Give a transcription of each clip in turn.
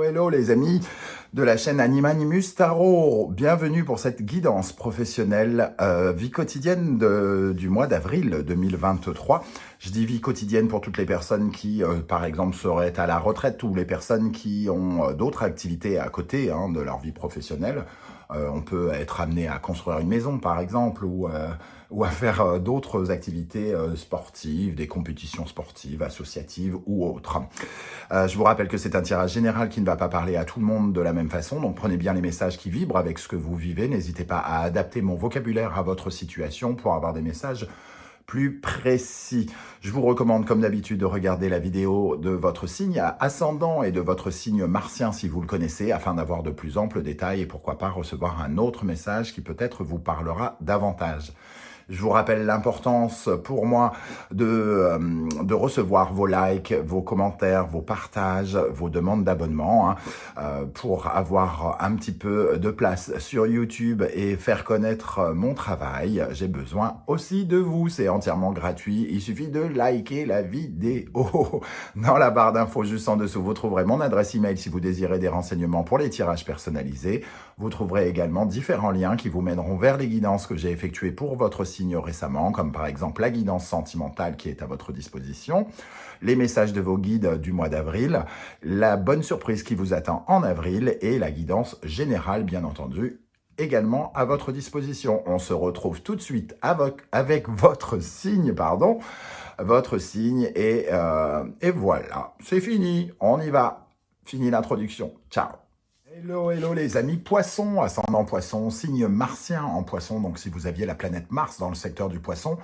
Hello les amis de la chaîne Animanimus Tarot. Bienvenue pour cette guidance professionnelle vie quotidienne du mois d'avril 2023. Je dis vie quotidienne pour toutes les personnes qui, par exemple, seraient à la retraite ou les personnes qui ont d'autres activités à côté de leur vie professionnelle. On peut être amené à construire une maison, par exemple, ou à faire d'autres activités sportives, des compétitions sportives, associatives ou autres. Je vous rappelle que c'est un tirage général qui ne va pas parler à tout le monde de la même façon, donc prenez bien les messages qui vibrent avec ce que vous vivez. N'hésitez pas à adapter mon vocabulaire à votre situation pour avoir des messages plus précis. Je vous recommande comme d'habitude de regarder la vidéo de votre signe ascendant et de votre signe martien si vous le connaissez, afin d'avoir de plus amples détails et pourquoi pas recevoir un autre message qui peut-être vous parlera davantage. Je vous rappelle l'importance pour moi de recevoir vos likes, vos commentaires, vos partages, vos demandes d'abonnement pour avoir un petit peu de place sur YouTube et faire connaître mon travail. J'ai besoin aussi de vous, c'est entièrement gratuit. Il suffit de liker la vidéo. Dans la barre d'infos juste en dessous, vous trouverez mon adresse email si vous désirez des renseignements pour les tirages personnalisés. Vous trouverez également différents liens qui vous mèneront vers les guidances que j'ai effectuées pour votre signe récemment, comme par exemple la guidance sentimentale qui est à votre disposition, les messages de vos guides du mois d'avril, la bonne surprise qui vous attend en avril et la guidance générale, bien entendu, également à votre disposition. On se retrouve tout de suite avec votre signe, et voilà, c'est fini, on y va. Fini l'introduction, ciao. Hello, hello les amis poissons, ascendant poisson, signe martien en poisson. Donc si vous aviez la planète Mars dans le secteur du poisson,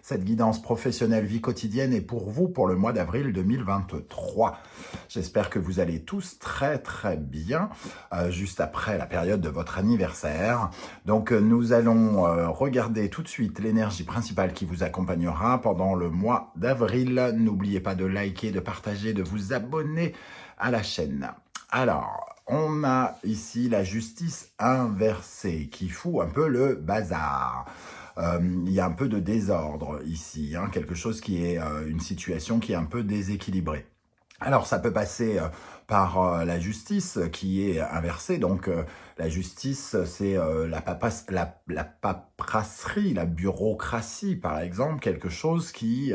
cette guidance professionnelle vie quotidienne est pour vous pour le mois d'avril 2023. J'espère que vous allez tous très très bien, juste après la période de votre anniversaire. Donc nous allons regarder tout de suite l'énergie principale qui vous accompagnera pendant le mois d'avril. N'oubliez pas de liker, de partager, de vous abonner à la chaîne. Alors, on a ici la justice inversée qui fout un peu le bazar. Il y a un peu de désordre ici, quelque chose qui est une situation qui est un peu déséquilibrée. Alors, ça peut passer par la justice qui est inversée. Donc, la justice, c'est la paperasserie, la bureaucratie, par exemple, quelque chose qui...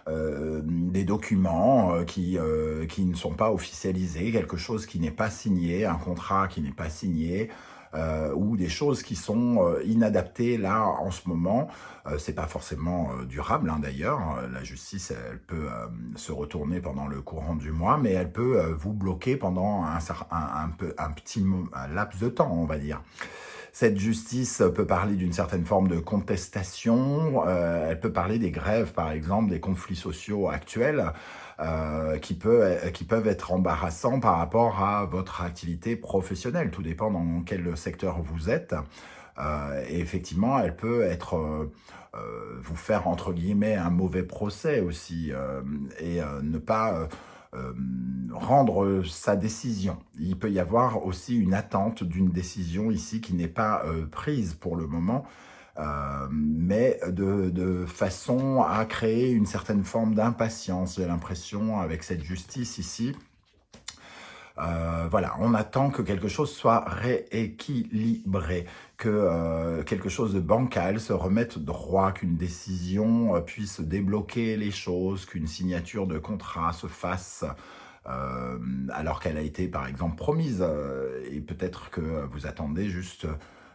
des documents qui ne sont pas officialisés, quelque chose qui n'est pas signé, un contrat qui n'est pas signé, ou des choses qui sont inadaptées là en ce moment. C'est pas forcément durable d'ailleurs. La justice, elle peut se retourner pendant le courant du mois, mais elle peut vous bloquer pendant un petit laps de temps, on va dire. Cette justice peut parler d'une certaine forme de contestation, elle peut parler des grèves, par exemple, des conflits sociaux actuels qui peuvent être embarrassants par rapport à votre activité professionnelle. Tout dépend dans quel secteur vous êtes. Et effectivement, elle peut être vous faire, entre guillemets, un mauvais procès aussi et ne pas... rendre sa décision. Il peut y avoir aussi une attente d'une décision ici qui n'est pas prise pour le moment, mais de façon à créer une certaine forme d'impatience, j'ai l'impression, avec cette justice ici. Voilà, on attend que quelque chose soit rééquilibré, que quelque chose de bancal se remette droit, qu'une décision puisse débloquer les choses, qu'une signature de contrat se fasse alors qu'elle a été par exemple promise, et peut-être que vous attendez juste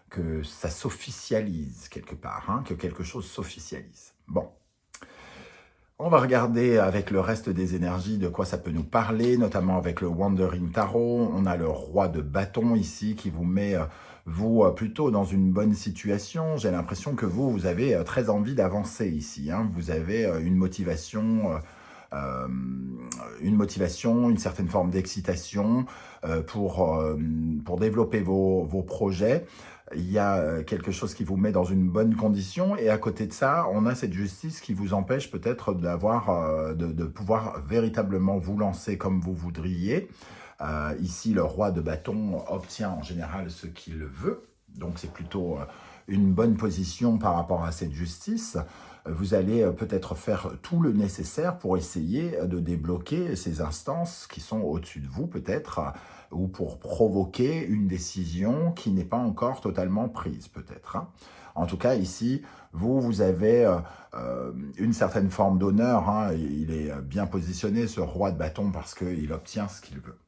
que ça s'officialise quelque part, que quelque chose s'officialise. Bon. On va regarder avec le reste des énergies de quoi ça peut nous parler, notamment avec le Wandering Tarot. On a le roi de bâton ici qui vous met, vous, plutôt dans une bonne situation. J'ai l'impression que vous avez très envie d'avancer ici. Vous avez une motivation, une certaine forme d'excitation pour développer vos projets. Il y a quelque chose qui vous met dans une bonne condition et à côté de ça, on a cette justice qui vous empêche peut-être de pouvoir véritablement vous lancer comme vous voudriez. Ici, le roi de bâton obtient en général ce qu'il veut, donc c'est plutôt une bonne position par rapport à cette justice. Vous allez peut-être faire tout le nécessaire pour essayer de débloquer ces instances qui sont au-dessus de vous peut-être, ou pour provoquer une décision qui n'est pas encore totalement prise peut-être. Hein. En tout cas ici, vous avez une certaine forme d'honneur. Hein. Il est bien positionné ce roi de bâton parce qu'il obtient ce qu'il veut.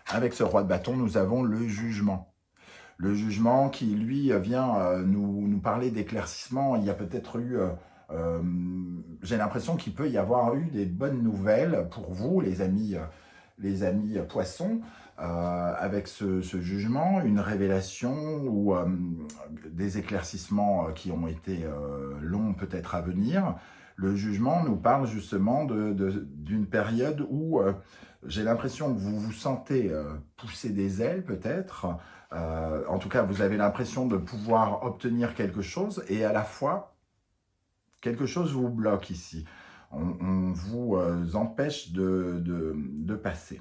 Avec ce roi de bâton, nous avons le jugement. Le jugement qui, lui, vient nous parler d'éclaircissement. Il y a peut-être eu... j'ai l'impression qu'il peut y avoir eu des bonnes nouvelles pour vous, les amis poissons, avec ce jugement, une révélation ou des éclaircissements qui ont été longs peut-être à venir. Le jugement nous parle justement d'une période où j'ai l'impression que vous vous sentez pousser des ailes peut-être. En tout cas, vous avez l'impression de pouvoir obtenir quelque chose et à la fois, quelque chose vous bloque ici. On vous empêche de passer.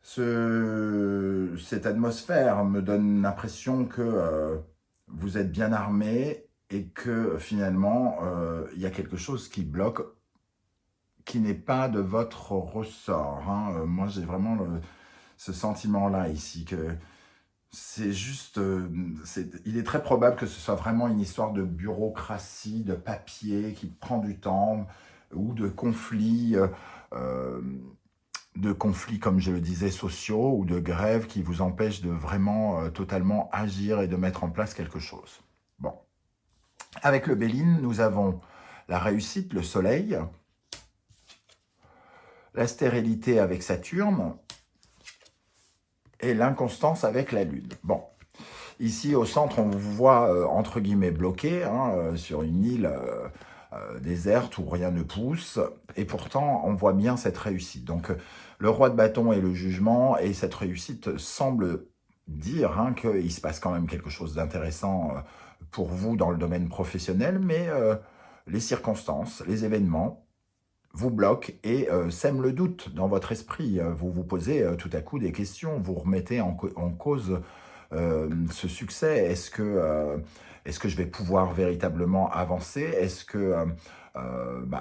Cette atmosphère me donne l'impression que vous êtes bien armé et que finalement, il y a quelque chose qui bloque, qui n'est pas de votre ressort. Hein. Moi, j'ai vraiment ce sentiment-là ici, que c'est juste, il est très probable que ce soit vraiment une histoire de bureaucratie, de papier qui prend du temps, ou de conflits, comme je le disais, sociaux, ou de grèves qui vous empêchent de vraiment totalement agir et de mettre en place quelque chose. Bon. Avec le Béline, nous avons la réussite, le soleil, la stérilité avec Saturne, et l'inconstance avec la Lune. Bon, ici au centre, on vous voit entre guillemets bloqué sur une île déserte où rien ne pousse, et pourtant on voit bien cette réussite. Donc le roi de bâton et le jugement, et cette réussite semble dire qu'il se passe quand même quelque chose d'intéressant pour vous dans le domaine professionnel, mais les circonstances, les événements, vous bloque et sème le doute dans votre esprit. Vous vous posez tout à coup des questions, vous remettez en cause ce succès. Est-ce que je vais pouvoir véritablement avancer? Est-ce que,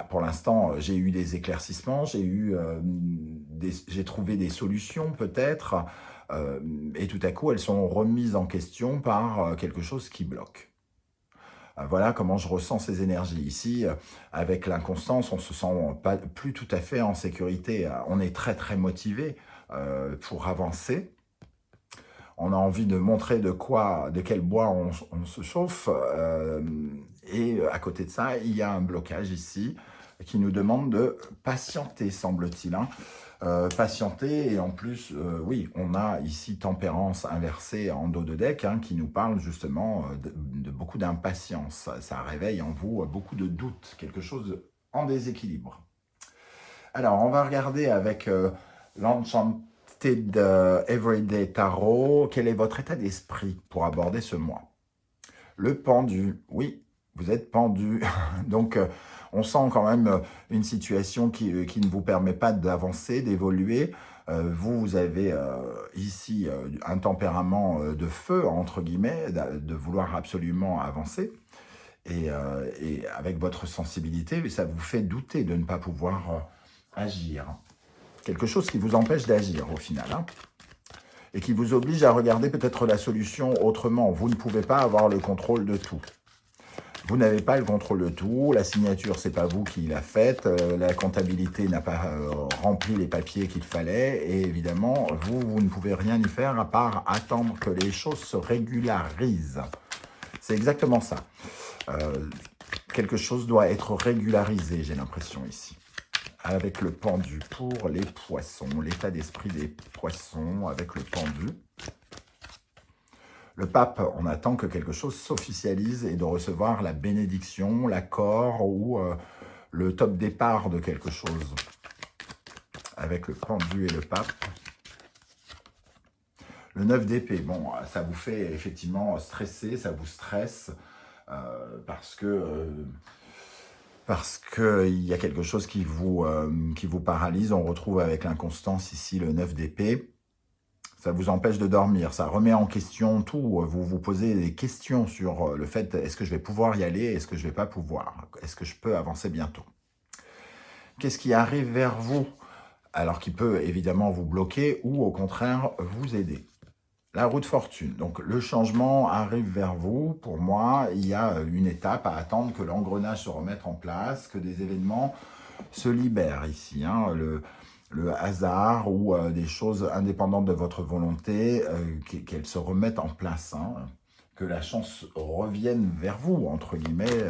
pour l'instant, j'ai eu des éclaircissements, j'ai trouvé des solutions peut-être, et tout à coup, elles sont remises en question par quelque chose qui bloque. Voilà comment je ressens ces énergies. Ici, avec l'inconstance, on ne se sent plus tout à fait en sécurité. On est très très motivé pour avancer. On a envie de montrer de quel bois on se chauffe. Et à côté de ça, il y a un blocage ici qui nous demande de patienter, semble-t-il. Patienter, et en plus, oui, on a ici tempérance inversée en dos de deck qui nous parle justement de beaucoup d'impatience. Ça réveille en vous beaucoup de doutes, quelque chose en déséquilibre. Alors, on va regarder avec l'Enchanted Everyday Tarot, quel est votre état d'esprit pour aborder ce mois? Le pendu, oui, vous êtes pendu, donc on sent quand même une situation qui ne vous permet pas d'avancer, d'évoluer. Vous avez ici un tempérament de feu, entre guillemets, de vouloir absolument avancer. Et avec votre sensibilité, ça vous fait douter de ne pas pouvoir agir. Quelque chose qui vous empêche d'agir au final. Et qui vous oblige à regarder peut-être la solution autrement. Vous ne pouvez pas avoir le contrôle de tout. Vous n'avez pas le contrôle de tout, la signature, c'est pas vous qui l'a faite, la comptabilité n'a pas rempli les papiers qu'il fallait, et évidemment, vous ne pouvez rien y faire à part attendre que les choses se régularisent. C'est exactement ça. Quelque chose doit être régularisé, j'ai l'impression ici. Avec le pendu pour les poissons, l'état d'esprit des poissons avec le pendu. Le pape, on attend que quelque chose s'officialise et de recevoir la bénédiction, l'accord ou le top départ de quelque chose. Avec le pendu et le pape. Le 9 d'épée, bon, ça vous fait effectivement stresser, ça vous stresse parce que il y a quelque chose qui vous paralyse. On retrouve avec l'inconstance ici le 9 d'épée. Ça vous empêche de dormir, ça remet en question tout. Vous vous posez des questions sur le fait, est-ce que je vais pouvoir y aller, est-ce que je ne vais pas pouvoir, est-ce que je peux avancer bientôt. Qu'est-ce qui arrive vers vous, alors qui peut évidemment vous bloquer ou au contraire vous aider? La roue de fortune, donc le changement arrive vers vous. Pour moi, il y a une étape à attendre que l'engrenage se remette en place, que des événements se libèrent ici. Le hasard ou des choses indépendantes de votre volonté, qu'elles se remettent en place, que la chance revienne vers vous, entre guillemets.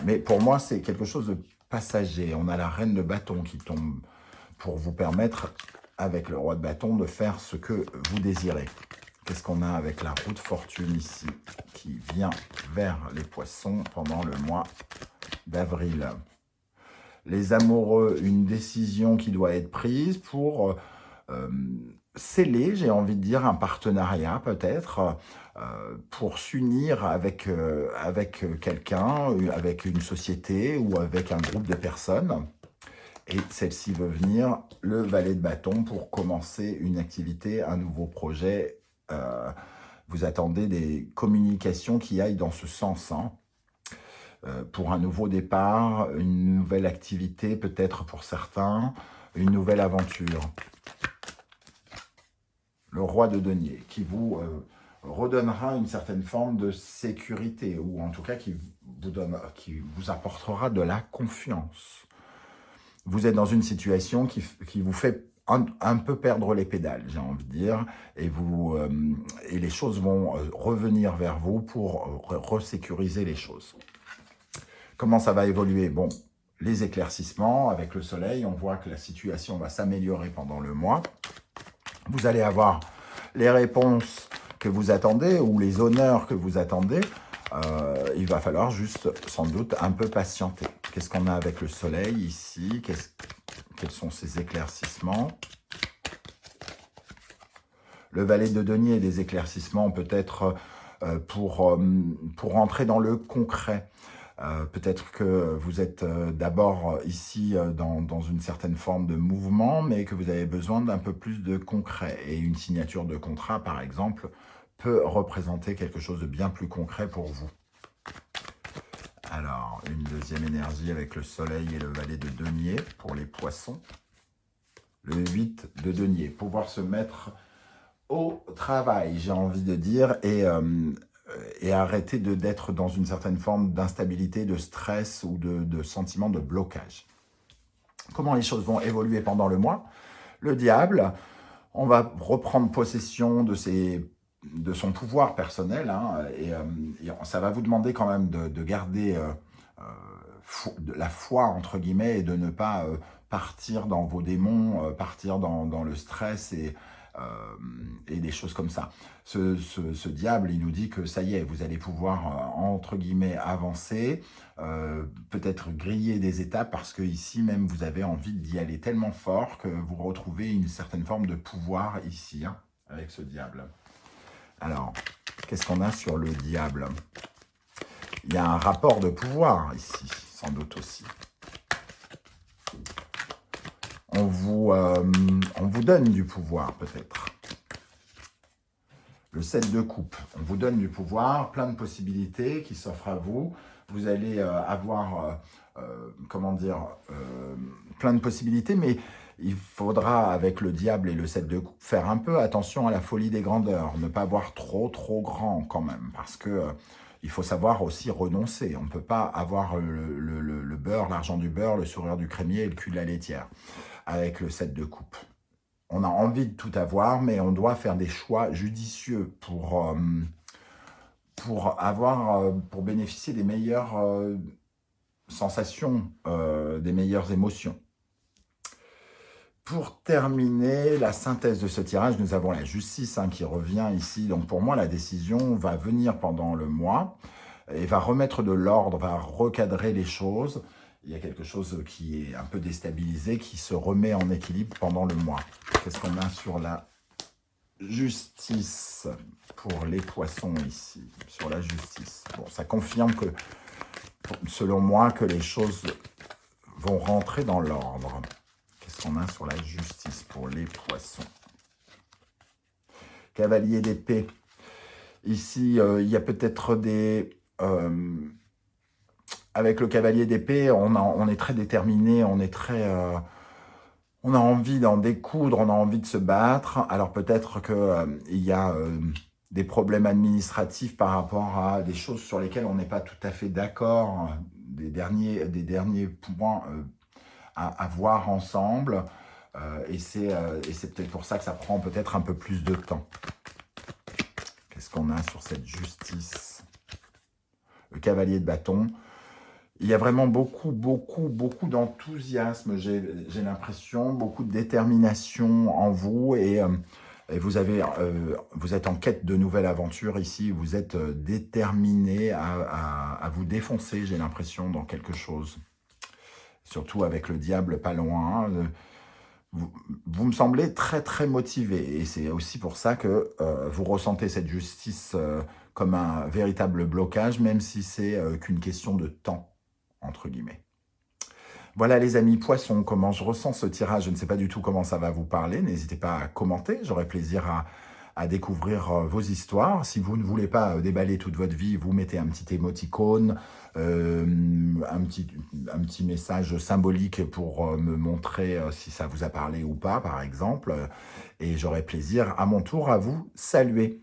Mais pour moi, c'est quelque chose de passager. On a la reine de bâton qui tombe pour vous permettre, avec le roi de bâton, de faire ce que vous désirez. Qu'est-ce qu'on a avec la roue de fortune ici, qui vient vers les poissons pendant le mois d'avril? Les amoureux, une décision qui doit être prise pour sceller, j'ai envie de dire, un partenariat peut-être, pour s'unir avec quelqu'un, avec une société ou avec un groupe de personnes. Et celle-ci veut venir, le valet de bâton, pour commencer une activité, un nouveau projet. Vous attendez des communications qui aillent dans ce sens, pour un nouveau départ, une nouvelle activité peut-être pour certains, une nouvelle aventure. Le roi de denier qui vous redonnera une certaine forme de sécurité, ou en tout cas qui vous apportera de la confiance. Vous êtes dans une situation qui vous fait un peu perdre les pédales, j'ai envie de dire, et les choses vont revenir vers vous pour resécuriser les choses. Comment ça va évoluer? Bon, les éclaircissements avec le soleil, on voit que la situation va s'améliorer pendant le mois. Vous allez avoir les réponses que vous attendez ou les honneurs que vous attendez. Il va falloir juste, sans doute, un peu patienter. Qu'est-ce qu'on a avec le soleil ici? Quels sont ces éclaircissements? Le valet de denier et des éclaircissements peut-être pour entrer dans le concret. Peut-être que vous êtes d'abord ici dans une certaine forme de mouvement, mais que vous avez besoin d'un peu plus de concret. Et une signature de contrat, par exemple, peut représenter quelque chose de bien plus concret pour vous. Alors, une deuxième énergie avec le soleil et le valet de denier pour les poissons. Le 8 de denier, pouvoir se mettre au travail, j'ai envie de dire, et arrêter d'être dans une certaine forme d'instabilité, de stress ou de sentiment de blocage. Comment les choses vont évoluer pendant le mois? Le diable, on va reprendre possession de son pouvoir personnel, et ça va vous demander quand même de garder de la foi, entre guillemets, et de ne pas partir dans vos démons, partir dans le stress et des choses comme ça. Ce diable, il nous dit que ça y est, vous allez pouvoir, entre guillemets, avancer, peut-être griller des étapes, parce que ici même, vous avez envie d'y aller tellement fort que vous retrouvez une certaine forme de pouvoir ici, avec ce diable. Alors, qu'est-ce qu'on a sur le diable? Il y a un rapport de pouvoir ici, sans doute aussi. On vous donne du pouvoir, peut-être. Le 7 de coupe, on vous donne du pouvoir, plein de possibilités qui s'offrent à vous. Vous allez avoir, plein de possibilités, mais il faudra, avec le diable et le 7 de coupe, faire un peu attention à la folie des grandeurs, ne pas voir trop grand quand même, parce que il faut savoir aussi renoncer. On ne peut pas avoir le beurre, l'argent du beurre, le sourire du crémier et le cul de la laitière avec le 7 de coupe. On a envie de tout avoir, mais on doit faire des choix judicieux pour bénéficier des meilleures sensations, des meilleures émotions. Pour terminer la synthèse de ce tirage, nous avons la justice qui revient ici. Donc pour moi, la décision va venir pendant le mois et va remettre de l'ordre, va recadrer les choses. Il y a quelque chose qui est un peu déstabilisé, qui se remet en équilibre pendant le mois. Qu'est-ce qu'on a sur la justice pour les poissons ici, sur la justice? Bon, ça confirme que, selon moi, que les choses vont rentrer dans l'ordre. Qu'est-ce qu'on a sur la justice pour les poissons? Cavalier d'épée. Ici, il y a peut-être des... avec le cavalier d'épée, on est très déterminé, on est très... on a envie d'en découdre, on a envie de se battre. Alors peut-être qu'il y a des problèmes administratifs par rapport à des choses sur lesquelles on n'est pas tout à fait d'accord, des derniers points à voir ensemble. Et c'est peut-être pour ça que ça prend peut-être un peu plus de temps. Qu'est-ce qu'on a sur cette justice? Le cavalier de bâton. Il y a vraiment beaucoup d'enthousiasme, j'ai l'impression, beaucoup de détermination en vous et vous êtes en quête de nouvelles aventures ici, vous êtes déterminé à vous défoncer, j'ai l'impression, dans quelque chose. Surtout avec le diable pas loin. Vous me semblez très motivé et c'est aussi pour ça que vous ressentez cette justice comme un véritable blocage, même si c'est qu'une question de temps, entre guillemets. Voilà les amis poissons, comment je ressens ce tirage. Je ne sais pas du tout comment ça va vous parler. N'hésitez pas à commenter, j'aurai plaisir à découvrir vos histoires. Si vous ne voulez pas déballer toute votre vie, vous mettez un petit émoticône, un petit message symbolique pour me montrer si ça vous a parlé ou pas, par exemple. Et j'aurai plaisir à mon tour à vous saluer.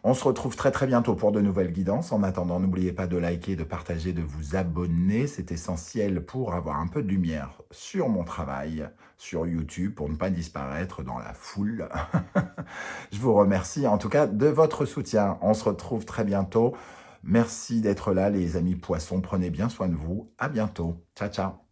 On se retrouve très bientôt pour de nouvelles guidances. En attendant, n'oubliez pas de liker, de partager, de vous abonner. C'est essentiel pour avoir un peu de lumière sur mon travail, sur YouTube, pour ne pas disparaître dans la foule. Je vous remercie en tout cas de votre soutien. On se retrouve très bientôt. Merci d'être là les amis poissons. Prenez bien soin de vous. À bientôt. Ciao.